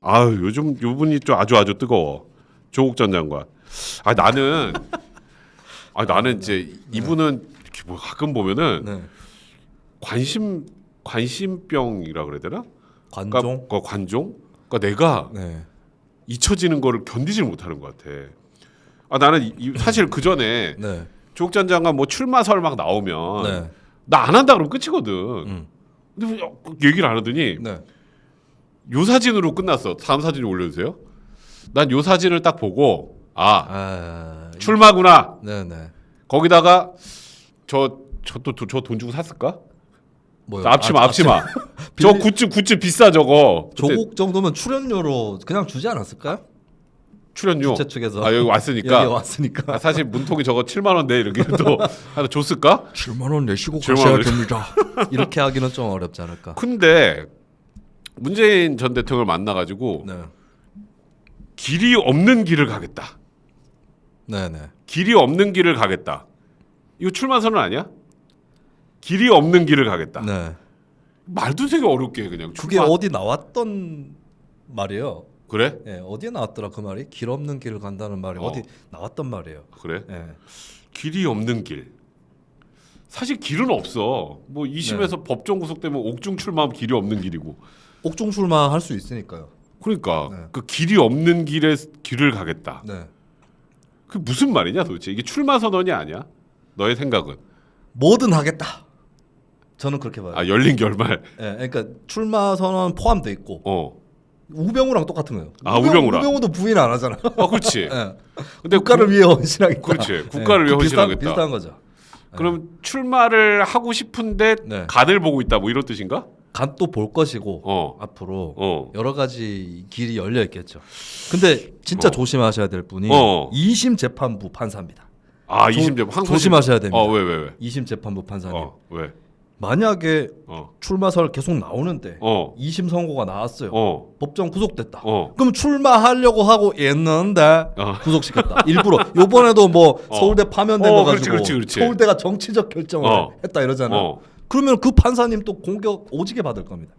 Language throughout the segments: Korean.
아유 요즘 요분이 좀 아주 뜨거워. 조국 전 장관. 나는 이제 이분은 이렇게 뭐 가끔 보면은 네. 관심병이라 그래야 되나? 관종. 그러니까 관종. 그러니까 내가 네. 잊혀지는 거를 견디질 못하는 것 같아. 나는 사실 그 전에 네. 조국 전 장관 뭐 출마설 막 나오면 네. 나 안 한다 그러면 끝이거든. 근데 얘기를 안 하더니 네. 요 사진으로 끝났어. 다음 사진 올려주세요. 난 요 사진을 딱 보고 출마구나. 네네. 거기다가 저 돈 주고 샀을까? 뭐요? 앞치마. 저 굿즈 비싸 저거. 조국 정도면 출연료로 그냥 주지 않았을까요? 출연료. 주최 측에서 여기 왔으니까. 여기 왔으니까. 사실 문통이 저거 7만 원 내 이렇게 또 하나 줬을까? 7만 원 내시고 7만 가셔야 원 됩니다. 이렇게 하기는 좀 어렵지 않을까. 근데 문재인 전 대통령을 만나가지고 네. 길이 없는 길을 가겠다. 네네. 길이 없는 길을 가겠다. 이거 출마 선언 아니야? 길이 없는 길을 가겠다. 네. 말도 되게 어렵게 해 그냥. 그게 어디 나왔던 말이에요. 그래? 네, 어디에 나왔더라 그 말이? 길 없는 길을 간다는 말이 어디 나왔던 말이에요. 그래? 네. 길이 없는 길. 사실 길은 없어. 뭐 2심에서 법정 구속되면 옥중 출마하면 길이 없는 길이고. 옥중 출마할 수 있으니까요. 그러니까 네. 그 길이 없는 길을 가겠다. 네. 그 무슨 말이냐 도대체? 이게 출마 선언이 아니야? 너의 생각은? 뭐든 하겠다. 저는 그렇게 봐요. 열린 결말. 네, 그러니까 출마 선언 포함돼 있고. 우병우랑 똑같은 거예요. 우병우도 부인 안 하잖아. 그렇지. 네. 근데 국가를 위해 헌신하겠다. 그렇지. 국가를 위해 헌신하겠다. 비슷한 거죠. 그럼 출마를 하고 싶은데 네. 간을 보고 있다 뭐 이런 뜻인가? 간 또 볼 것이고 앞으로 여러 가지 길이 열려 있겠죠. 근데 진짜 조심하셔야 될 분이 2심 재판부 판사입니다. 2심 재판 조심하셔야 됩니다. 왜? 2심 재판부 판사님. 왜? 만약에 출마설 계속 나오는데 2심 선고가 나왔어요. 법정 구속됐다. 그럼 출마하려고 하고 있는데 구속시켰다. 일부러. 요번에도 뭐 서울대 파면된 거 가지고 그렇지. 서울대가 정치적 결정을 했다 이러잖아. 그러면 그 판사님 또 공격 오지게 받을 겁니다.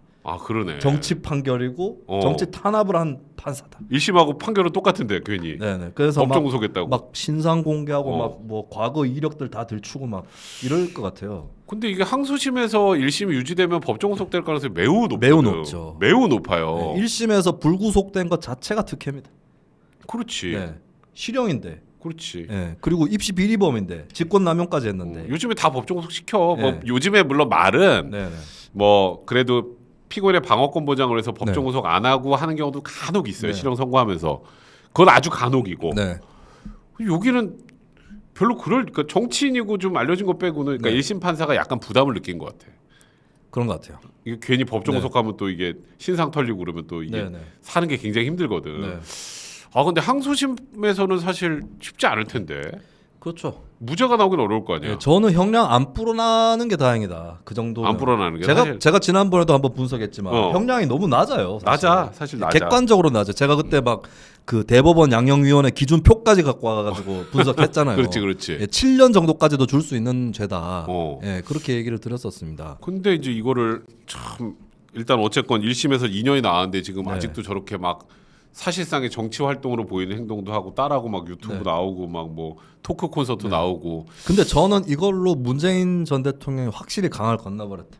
그러네. 정치 판결이고 정치 탄압을 한 판사다. 1심하고 판결은 똑같은데 괜히. 네네. 그래서 법정 구속했다고. 막 신상 공개하고 막 뭐 과거 이력들 다 들추고 막 이럴 것 같아요. 근데 이게 항소심에서 1심이 유지되면 법정 구속될 가능성이 매우 높거든. 매우 높죠. 매우 높아요. 1심에서 불구속된 것 자체가 특혜입니다. 그렇지. 네. 실형인데. 그렇지. 네. 그리고 입시 비리범인데 직권남용까지 했는데. 요즘에 다 법정 구속 시켜. 네. 뭐 요즘에 물론 말은 네네. 뭐 그래도 피고인의 방어권 보장을 해서 법정 구속 안 하고 하는 경우도 간혹 있어요. 실형 선고하면서. 그건 아주 간혹이고. 네. 여기는 별로 그러니까 정치인이고 좀 알려진 거 빼고는 그러니까 1심 판사가 약간 부담을 느낀 것 같아. 그런 것 같아요. 이게 괜히 법정 구속하면 또 이게 신상 털리고 그러면 또 이게 사는 게 굉장히 힘들거든. 네. 근데 항소심에서는 사실 쉽지 않을 텐데. 그렇죠. 무죄가 나오긴 어려울 거 아니야. 네, 저는 형량 안 불어나는 게 다행이다. 그 정도. 안 불어나는 게 제가 지난번에도 한번 분석했지만 형량이 너무 낮아요. 사실 객관적으로 낮아. 제가 그때 막 그 대법원 양형위원회 기준표까지 갖고 와가지고 분석했잖아요. 그렇지. 7년 정도까지도 줄 수 있는 죄다. 그렇게 얘기를 드렸었습니다. 근데 이제 이거를 참 일단 어쨌건 1심에서 2년이 나왔는데 지금 아직도 저렇게 막 사실상의 정치 활동으로 보이는 행동도 하고 따라하고 막 유튜브 나오고 막 뭐 토크 콘서트 나오고. 근데 저는 이걸로 문재인 전 대통령이 확실히 강을 건너버렸다.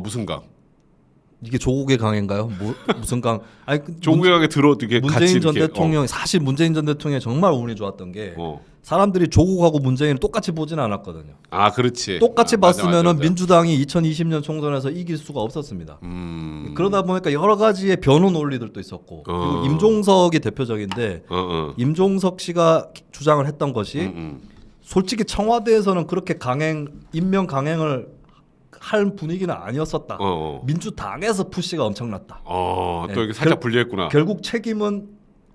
무슨 강? 이게 조국의 강인가요? 무슨 강? 아니 조국의 강에 들어 이게 문재인 전 대통령 사실 문재인 전 대통령이 정말 운이 좋았던 게 사람들이 조국하고 문재인을 똑같이 보지는 않았거든요. 그렇지. 똑같이 봤으면은 민주당이 2020년 총선에서 이길 수가 없었습니다. 그러다 보니까 여러 가지의 변호 논리들도 있었고 그리고 임종석이 대표적인데 임종석 씨가 주장을 했던 것이 솔직히 청와대에서는 그렇게 임명 강행을 할 분위기는 아니었었다. 민주당에서 푸시가 엄청났다. 또 이게 살짝 불리했구나. 결국 책임은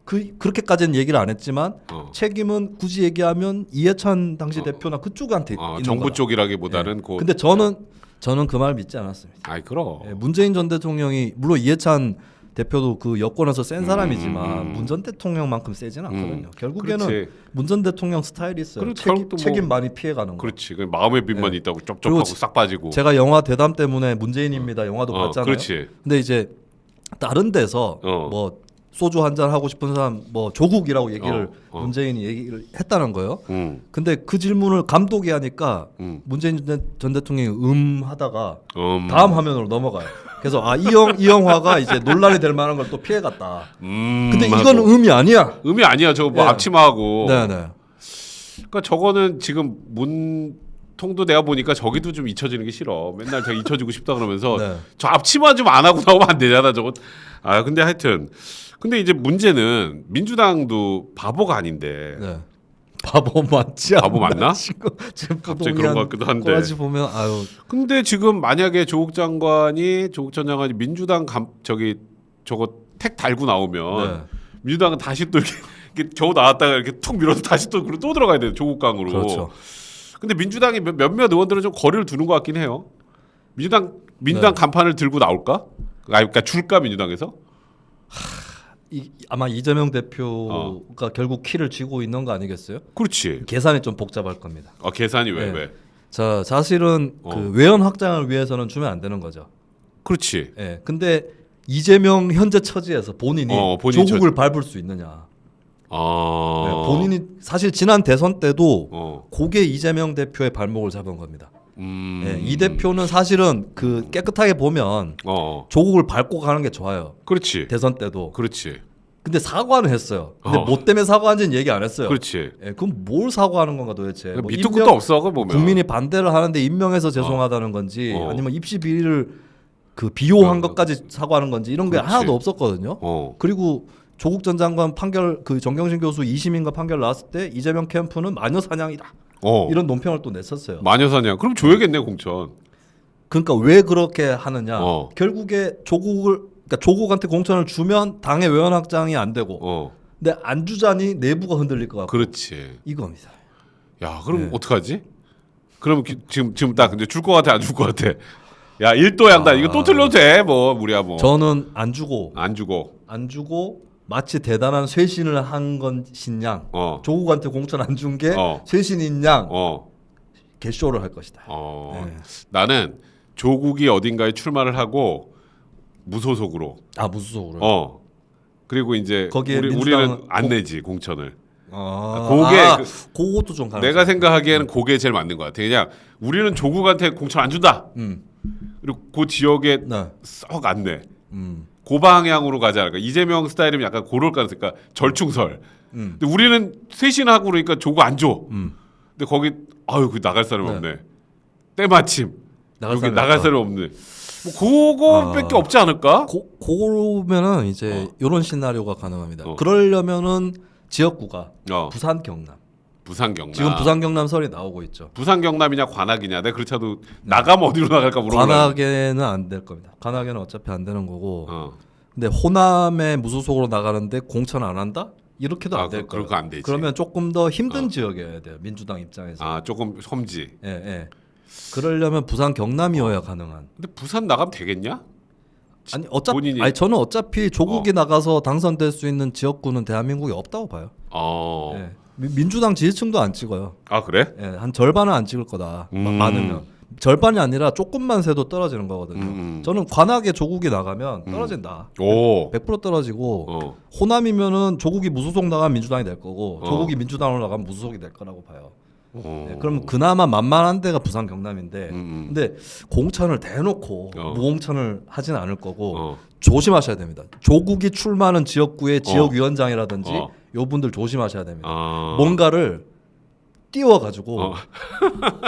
그렇게까지는 얘기를 안 했지만 책임은 굳이 얘기하면 이해찬 당시 대표나 그쪽한테 있는 정부 거다. 쪽이라기보다는 근데 저는 그 말 믿지 않았습니다. 그럼. 문재인 전 대통령이 물론 이해찬 대표도 그 여권에서 센 사람이지만 문 전 대통령만큼 세진 않거든요. 결국에는 그렇지. 문 전 대통령 스타일이 있어요. 그리고 책임 많이 피해가는 거. 그렇지. 그 마음의 빚만 네. 있다고 쩝쩝하고 그리고 싹 빠지고. 제가 영화 대담 때문에 문재인입니다 영화도 봤잖아요. 그렇지. 근데 이제 다른 데서 뭐 소주 한잔 하고 싶은 사람 뭐 조국이라고 얘기를 문재인이 얘기를 했다는 거예요. 근데 그 질문을 감독이 하니까 문재인 전 대통령이 하다가 다음 화면으로 넘어가요. 그래서 이 영화가 이제 논란이 될 만한 걸 또 피해갔다. 근데 이건 음이 아니야. 음이 아니야. 저거 뭐 네. 앞치마하고. 네네. 그러니까 저거는 지금 문통도 내가 보니까 저기도 좀 잊혀지는 게 싫어. 맨날 저 잊혀지고 싶다 그러면서 네. 저 앞치마 좀 안 하고 나오면 안 되잖아. 저거. 근데 하여튼 근데 이제 문제는 민주당도 바보가 아닌데. 네. 바보 맞지 않나? 바보 맞나? 지금 갑자기 그런 것 같기도 한데. 꼬라지 보면 아유. 근데 지금 만약에 조국 전 장관이 민주당 저거 택 달고 나오면 네. 민주당은 다시 또 이렇게 겨우 나왔다가 이렇게 툭 밀어서 다시 또 들어가야 돼요. 조국강으로. 그렇죠. 근데 민주당이 몇몇 의원들은 좀 거리를 두는 것 같긴 해요. 민주당 네. 간판을 들고 나올까? 그러니까 줄까 민주당에서? 아마 이재명 대표가 결국 키를 쥐고 있는 거 아니겠어요? 그렇지. 계산이 좀 복잡할 겁니다. 계산이 왜 네. 왜? 자, 사실은 그 외연 확장을 위해서는 주면 안 되는 거죠. 그렇지. 예. 근데 이재명 현재 처지에서 본인이 조국을 밟을 수 있느냐? 네, 본인이 사실 지난 대선 때도 그게 이재명 대표의 발목을 잡은 겁니다. 예, 이 대표는 사실은 그 깨끗하게 보면 조국을 밟고 가는 게 좋아요. 그렇지. 대선 때도. 그렇지. 근데 사과는 했어요. 근데 뭐 때문에 사과한지는 얘기 안 했어요. 그렇지. 예, 그럼 뭘 사과하는 건가 도대체? 뭐 밑도 끝도 없어 그 보면. 국민이 반대를 하는데 임명해서 죄송하다는 건지 아니면 입시 비리를 그 비호한 것까지 사과하는 건지 이런 게 그렇지. 하나도 없었거든요. 그리고 조국 전 장관 판결 그 정경심 교수 2심인가 판결 나왔을 때 이재명 캠프는 마녀 사냥이다. 이런 논평을 또 냈었어요. 마녀 사냥. 그럼 줘야겠네 공천. 그러니까 왜 그렇게 하느냐? 결국에 그러니까 조국한테 공천을 주면 당의 외연 확장이 안 되고, 근데 안 주자니 내부가 흔들릴 것 같고. 그렇지. 이겁니다. 야, 그럼 어떡하지? 그럼 지금 딱 근데 줄 것 같아, 안 줄 것 같아. 야, 일도양다. 이거 또 틀려도 돼, 뭐 우리야 뭐. 저는 안 주고 마치 대단한 쇄신을 한 것인 양, 조국한테 공천 안 준 게 쇄신인 양, 개쇼를 할 것이다. 네. 나는 조국이 어딘가에 출마를 하고 무소속으로. 무소속으로. 그리고 이제 우리는 안 내지 공천을. 그것도 좀 가능성. 내가 생각하기에는 그게 제일 맞는 것 같아. 그냥 우리는 조국한테 공천 안 준다. 그리고 그 지역에 썩 안 내. 그 방향으로 가지 않을까. 이재명 스타일이면 약간 고럴 가능성. 그러니까 절충설. 근데 우리는 쇄신하고 그러니까 조국 안 줘. 근데 거기 그 나갈 사람이 없네. 때마침 여기 나갈 사람이 없네. 뭐 그거밖에 없지 않을까? 그러면은 이제 이런 시나리오가 가능합니다. 그러려면은 지역구가 부산 경남. 지금 부산 경남설이 나오고 있죠. 부산 경남이냐 관악이냐. 내가 그렇다도 나가면 어디로 나갈까 물어보려고. 관악에는 안 될 겁니다. 관악에는 어차피 안 되는 거고. 근데 호남에 무소속으로 나가는데 공천 안 한다? 이렇게도 안 될 거예요. 안 되지. 그러면 조금 더 힘든 지역이어야 돼요. 민주당 입장에서. 조금 험지. 예. 그러려면 부산 경남이어야 가능한. 근데 부산 나가면 되겠냐? 저는 어차피 조국이 나가서 당선될 수 있는 지역구는 대한민국에 없다고 봐요. 예. 민주당 지지층도 안 찍어요. 그래? 예, 한 절반은 안 찍을 거다. 많으면 절반이 아니라 조금만 세도 떨어지는 거거든요. 저는 관악에 조국이 나가면 떨어진다. 100% 떨어지고 호남이면은 조국이 무소속 나가면 민주당이 될 거고 조국이 민주당으로 나가면 무소속이 될 거라고 봐요. 네, 그럼 그나마 만만한 데가 부산 경남인데 근데 공천을 대놓고 무공천을 하진 않을 거고 조심하셔야 됩니다. 조국이 출마하는 지역구의 지역위원장이라든지 요분들 조심하셔야 됩니다. 뭔가를 띄워가지고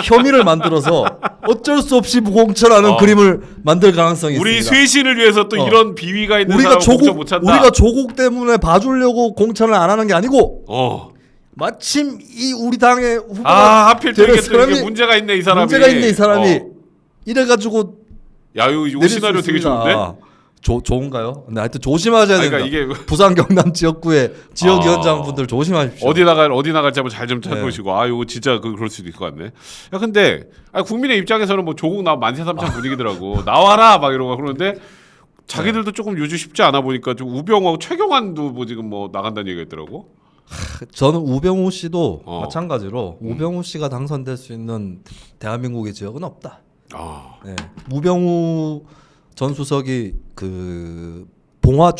혐의를 만들어서 어쩔 수 없이 무공천하는 그림을 만들 가능성이 우리 있습니다. 쇄신을 위해서 또 이런 비위가 있는 사람 공천 못 찬다. 우리가 조국 때문에 봐주려고 공천을 안 하는 게 아니고 마침 이 우리 당의 후보가 하필 또 이게 문제가 있네 이 사람이. 이래가지고 이 시나리오 되게 좋은데? 좋은가요? 네, 하여튼 조심하셔야 됩니다. 이게 부산 경남 지역구의 지역위원장분들 조심하십시오. 어디 나갈지 한번 잘 좀 찾아보시고 이거 진짜 그럴 수도 있을 것 같네. 야 근데 국민의 입장에서는 뭐 조국 나 만세삼창 분위기더라고. 나와라 막 이러고 그러는데 자기들도 조금 요즘 쉽지 않아 보니까 좀 우병우하고 최경환도 뭐 지금 뭐 나간다는 얘기가 있더라고. 저는 우병우 씨도 마찬가지로 우병우 씨가 당선될 수 있는 대한민국의 지역은 없다. 네. 우병우 전 수석이 그 봉화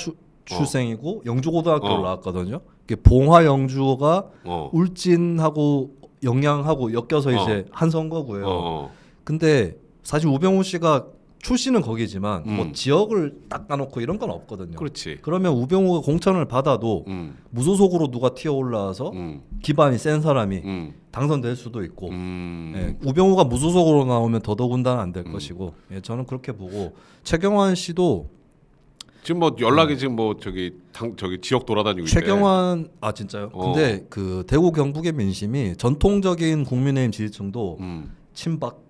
출생이고 영주고등학교를 나왔거든요. 봉화 영주가 울진하고 영양하고 엮여서 이제 한 선거고요. 근데 사실 우병우 씨가 출신은 거기지만 뭐 지역을 딱 까놓고 이런 건 없거든요. 그렇지. 그러면 우병우가 공천을 받아도 무소속으로 누가 튀어올라와서 기반이 센 사람이 당선될 수도 있고 예, 우병우가 무소속으로 나오면 더더군다나 안 될 것이고 예, 저는 그렇게 보고 최경환 씨도 지금 뭐 연락이 지금 뭐 저기 지역 돌아다니고 있대. 최경환 진짜요? 근데 그 대구 경북의 민심이 전통적인 국민의힘 지지층도 친박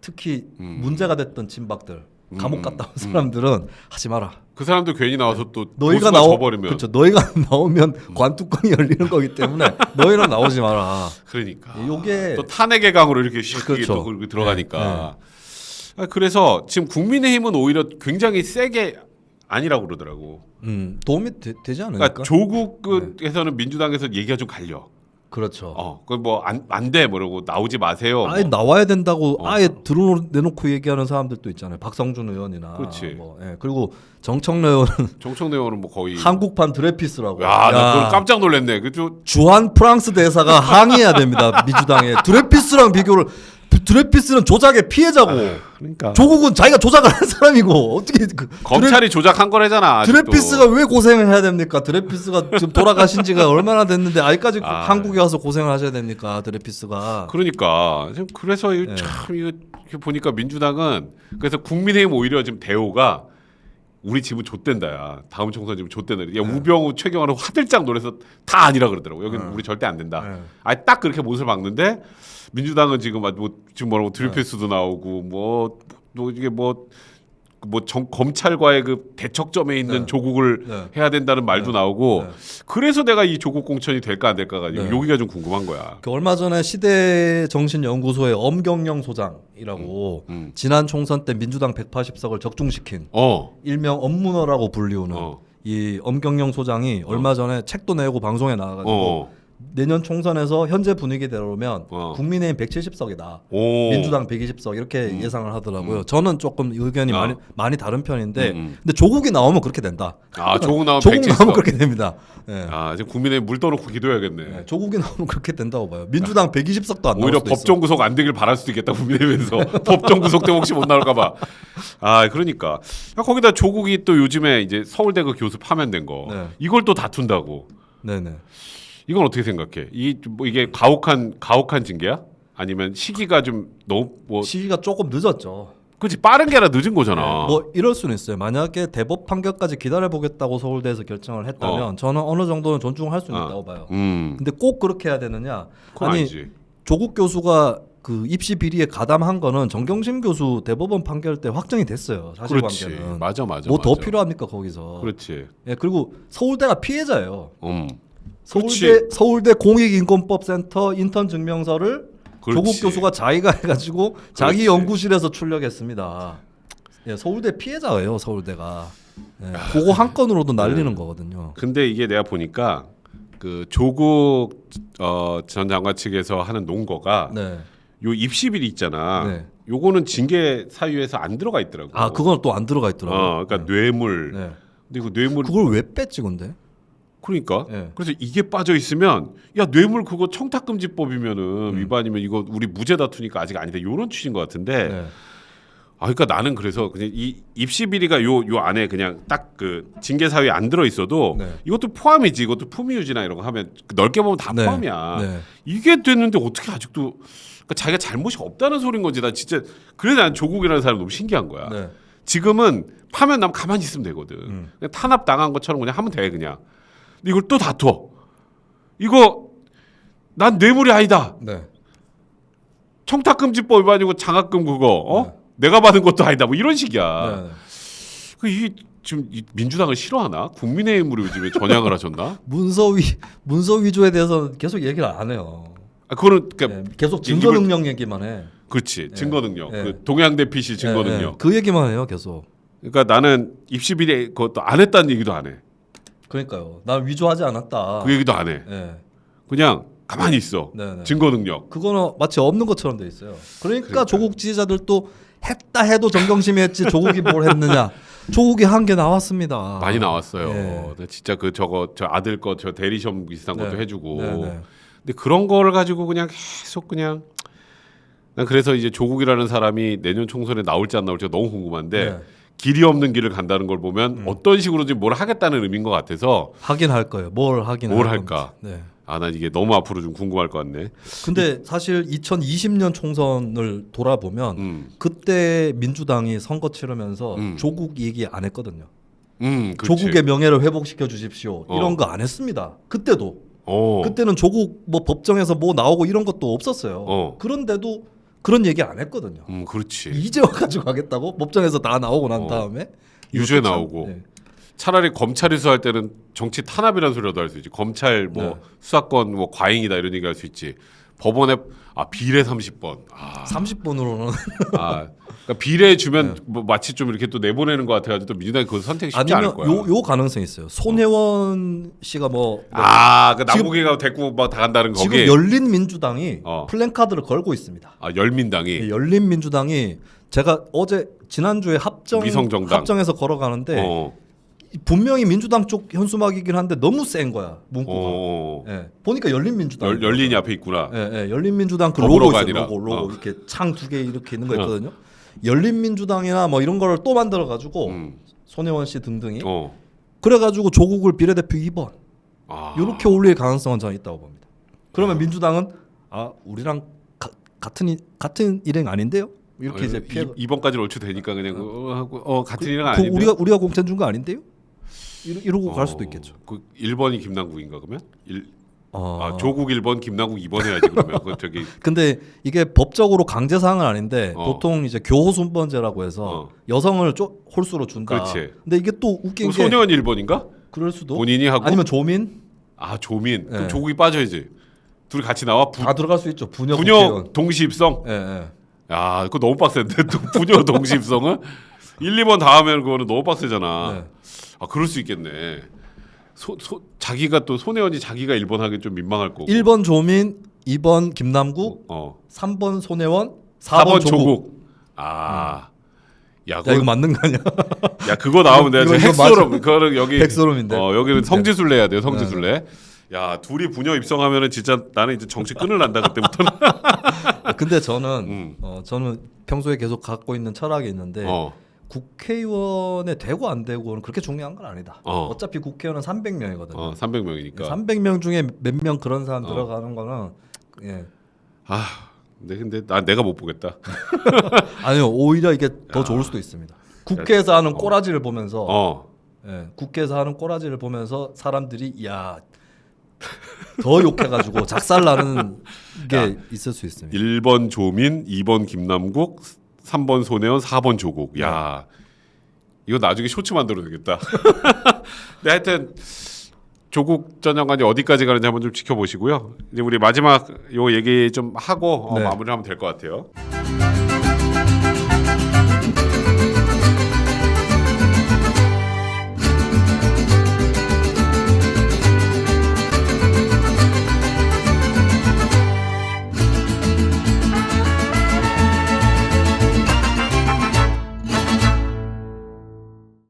특히 문제가 됐던 친박들 감옥 갔다 온 사람들은 하지 마라. 그 사람들 괜히 나와서 또 너희가 져버리면 그렇죠. 너희가 나오면 관뚜껑이 열리는 거기 때문에 너희는 나오지 마라. 그러니까 요게 또 탄핵의 강으로 이렇게 샥 그렇죠. 또 들어가니까. 그래서 지금 국민의힘은 오히려 굉장히 세게 아니라고 그러더라고. 도움이 되지 않을까? 그러니까 조국에서는 민주당에서 얘기가 좀 갈려. 그렇죠. 그 뭐 안 돼 뭐라고 나오지 마세요. 아예 나와야 된다고 아예 내놓고 얘기하는 사람들도 있잖아요. 박성준 의원이나. 그렇지. 뭐, 예. 그리고 정청래 의원은 정청래 의원은 뭐 거의 한국판 드레피스라고. 야, 나 그걸 깜짝 놀랐네. 그죠? 주한 프랑스 대사가 항의해야 됩니다. 민주당에 드레피스랑 비교를. 드레피스는 조작의 피해자고. 그러니까 조국은 자기가 조작을 한 사람이고 어떻게 검찰이 조작한 거래잖아. 드레피스가 왜 고생을 해야 됩니까? 드레피스가 지금 돌아가신 지가 얼마나 됐는데 아직까지 한국에 와서 고생을 하셔야 됩니까? 드레피스가. 그러니까 지금 그래서 참 이거 보니까 민주당은 그래서 국민의힘 오히려 지금 대우가 우리 집은 좆된다야. 다음 총선 집은 좆된다. 야, 우병우 최경환은 화들짝 놀라서 다 아니라 그러더라고. 여기는 우리 절대 안 된다. 아니 딱 그렇게 못을 막는데 민주당은 지금 지금 뭐라고 드리피스도 나오고 뭐 이게 검찰과의 그 대척점에 있는 조국을 해야 된다는 말도 나오고 그래서 내가 이 조국 공천이 될까 안 될까가 여기가 좀 궁금한 거야. 얼마 전에 시대정신연구소의 엄경영 소장이라고 지난 총선 때 민주당 180석을 적중시킨 일명 엄문어라고 불리우는 이 엄경영 소장이 얼마 전에 책도 내고 방송에 나와가지고 내년 총선에서 현재 분위기대로면 국민의힘 170석이다. 민주당 120석 이렇게 예상을 하더라고요. 저는 조금 의견이 많이 다른 편인데 근데 조국이 나오면 그렇게 된다. 조국 나오면 조국 나오면 그렇게 됩니다. 네. 지금 국민의힘 물 떠놓고 기도해야겠네. 네, 조국이 나오면 그렇게 된다고 봐요. 민주당 120석도 안 나올 오히려 수도 법정 구속 안 되길 바랄 수도 있겠다. 국민의힘에서 법정 구속 때문에 혹시 못 나올까 봐. 그러니까 거기다 조국이 또 요즘에 이제 서울대 그 교수 파면된 거 이걸 또 다툰다고. 네네. 이건 어떻게 생각해? 이게 가혹한 징계야? 아니면 시기가 좀 너무 시기가 조금 늦었죠. 그렇지 빠른 게 아니라 늦은 거잖아. 뭐 이럴 수는 있어요. 만약에 대법 판결까지 기다려보겠다고 서울대에서 결정을 했다면 저는 어느 정도는 존중할 수는 있다고 봐요. 근데 꼭 그렇게 해야 되느냐? 아니 아니지. 조국 교수가 그 입시 비리에 가담한 거는 정경심 교수 대법원 판결 때 확정이 됐어요. 사실관계는. 맞아. 뭐 더 필요합니까 거기서? 그렇지. 예, 그리고 서울대가 피해자예요. 그렇지. 서울대 공익인권법센터 인턴 증명서를 그렇지. 조국 교수가 자기가 해가지고 자기 연구실에서 출력했습니다. 예, 서울대 피해자예요. 서울대가. 예, 그거 한 건으로도 날리는 거거든요. 근데 이게 내가 보니까 그 조국 전 장관 측에서 하는 논거가 요 입시 비리 있잖아. 요거는 징계 사유에서 안 들어가 있더라고. 그건 또 안 들어가 있더라고. 그러니까 뇌물. 근데 그 뇌물 그걸 왜 뺐지 근데? 그러니까 그래서 이게 빠져 있으면 야 뇌물 그거 청탁금지법이면은 위반이면 이거 우리 무죄 다투니까 아직 아니다 이런 취지인 것 같은데 그러니까 나는 그래서 그냥 이 입시 비리가 요 안에 그냥 딱 그 징계 사유에 안 들어 있어도 이것도 포함이지. 이것도 품위 유지나 이런 거 하면 넓게 보면 다 포함이야. 이게 됐는데 어떻게 아직도 그러니까 자기가 잘못이 없다는 소린 건지 난 진짜 그래서 난 조국이라는 사람이 너무 신기한 거야. 지금은 파면 나면 가만히 있으면 되거든. 그냥 탄압 당한 것처럼 그냥 하면 돼 그냥. 근데 이걸 또 다퉈. 이거 난 뇌물이 아니다. 청탁금지법 위반이고 장학금 그거 내가 받은 것도 아니다. 뭐 이런 식이야. 이게 지금 민주당을 싫어하나? 국민의힘으로 요즘에 전향을 하셨나? 문서 위조에 대해서 계속 얘기를 안 해요. 그거는 그러니까 계속 증거 능력 얘기만 해. 그렇지. 증거 능력. 그 동양대 PC 증거 능력. 그 얘기만 해요 계속. 그러니까 나는 입시 비리 그것도 안 했다는 얘기도 안 해. 그러니까요. 난 위조하지 않았다. 그 얘기도 안 해. 네. 그냥 가만히 있어. 네네. 증거 능력. 그거는 마치 없는 것처럼 돼 있어요. 그러니까 그러니까요. 조국 지지자들도 했다 해도 정경심이 했지 조국이 뭘 했느냐. 조국이 한 게 나왔습니다. 많이 나왔어요. 네. 나 진짜 저 아들 거 저 대리 시험 비슷한 것도 네. 해주고. 네네. 근데 그런 거를 가지고 그냥 계속 그냥 난 그래서 이제 조국이라는 사람이 내년 총선에 나올지 안 나올지 너무 궁금한데 네. 길이 없는 길을 간다는 걸 보면 어떤 식으로든지 뭘 하겠다는 의미인 것 같아서 하긴 할 거예요. 뭘 하긴 뭘 할 할까? 겁니다. 네. 난 이게 너무 앞으로 좀 궁금할 것 같네. 근데 사실 2020년 총선을 돌아보면 그때 민주당이 선거 치르면서 조국 얘기 안 했거든요. 그렇지. 조국의 명예를 회복시켜 주십시오. 어. 이런 거 안 했습니다. 그때도. 어. 그때는 조국 뭐 법정에서 뭐 나오고 이런 것도 없었어요. 어. 그런데도 그런 얘기 안 했거든요. 그렇지. 이제 와가지고 하겠다고? 법정에서 다 나오고 난 어. 다음에 유죄 이렇게 참- 나오고. 네. 차라리 검찰이 수사할 때는 정치 탄압이라는 소리라도 할 수 있지. 검찰 뭐 네. 수사권 뭐 과잉이다 이런 얘기 할 수 있지. 법원에 비례 30번. 30분으로는 그러니까 비례 주면 뭐 마치 좀 이렇게 또 내보내는 것 같아가지고 또 민주당이 그거 선택이 쉽지 않을 아니면 거야. 요 가능성이 있어요. 손혜원 씨가 그 남국이가 데리고 막 다 간다는 지금 거기. 열린민주당이 어. 플랜카드를 걸고 있습니다. 열민당이. 네, 열린민주당이 제가 지난주에 위성정당. 합정에서 걸어가는데 어. 분명히 민주당 쪽 현수막이긴 한데 너무 센 거야 문구가. 어. 예, 보니까 열린민주당. 열린이 앞에 있구나. 열린민주당 그 더불어가 로고 있어요. 아니라. 로고 이렇게 창 두 개 이렇게 있는 거 있거든요. 열린민주당이나 뭐 이런 거를 또 만들어 가지고 손혜원 씨 등등이 그래가지고 조국을 비례대표 2번 이렇게 올릴 가능성은 저는 있다고 봅니다. 그러면 민주당은 우리랑 같은 일행 아닌데요? 이렇게 이제 피해. 2번까지 얼추되니까 그냥 하고 같은 일은 아닌데. 우리가 공천 준 거 아닌데요? 이러고 갈 수도 있겠죠. 그 1번이 김남국인가 그러면? 조국 1번, 김남국 2번 해야지 그러면. 그 저기 근데 이게 법적으로 강제 사항은 아닌데 보통 이제 교호 순번제라고 해서 여성을 홀수로 준다. 그렇지. 근데 이게 또 웃긴 게 소년 1번인가? 그럴 수도. 본인이 하고 아니면 조민 조민. 그럼 네. 조국이 빠져야지. 둘이 같이 나와. 다 들어갈 수 있죠. 부녀 부녀 국회의원. 동시 입성. 예. 그거 너무 빡센데 또 부녀 동시 입성은 1, 2번 다 하면 그거는 너무 빡세잖아. 네. 그럴 수 있겠네. 자기가 또 손혜원이 자기가 1번 하기 좀 민망할 거고. 1번 조민, 2번 김남국, 3번 손혜원, 4번 조국. 야, 야 이거 맞는 거 아니야? 야 그거 나오면 내가 이거 핵소름. 그거는 여기 백소름인데. 여기는 성지순례 해야 돼요. 성지순례. 야 둘이 부녀 입성하면은 진짜 나는 이제 정치 끈을 난다 그때부터는. 근데 저는 저는 평소에 계속 갖고 있는 철학이 있는데 국회의원에 되고 안 되고는 그렇게 중요한 건 아니다. 어차피 국회의원은 300명이거든요. 300명이니까. 300명 중에 몇 명 그런 사람 들어가는 거는 예. 근데 내가 못 보겠다. 아니요 오히려 이게 더 좋을 수도 있습니다. 국회에서 하는 꼬라지를 보면서 국회에서 하는 꼬라지를 보면서 사람들이 더 욕해가지고 작살나는 게 있을 수 있습니다. 1번 조민, 2번 김남국, 3번 손혜원, 4번 조국. 야 이거 나중에 쇼츠 만들어도 되겠다. 근데 하여튼 조국 전 장관이 어디까지 가는지 한번 좀 지켜보시고요. 이제 우리 마지막 요 얘기 좀 하고 마무리하면 될 것 같아요.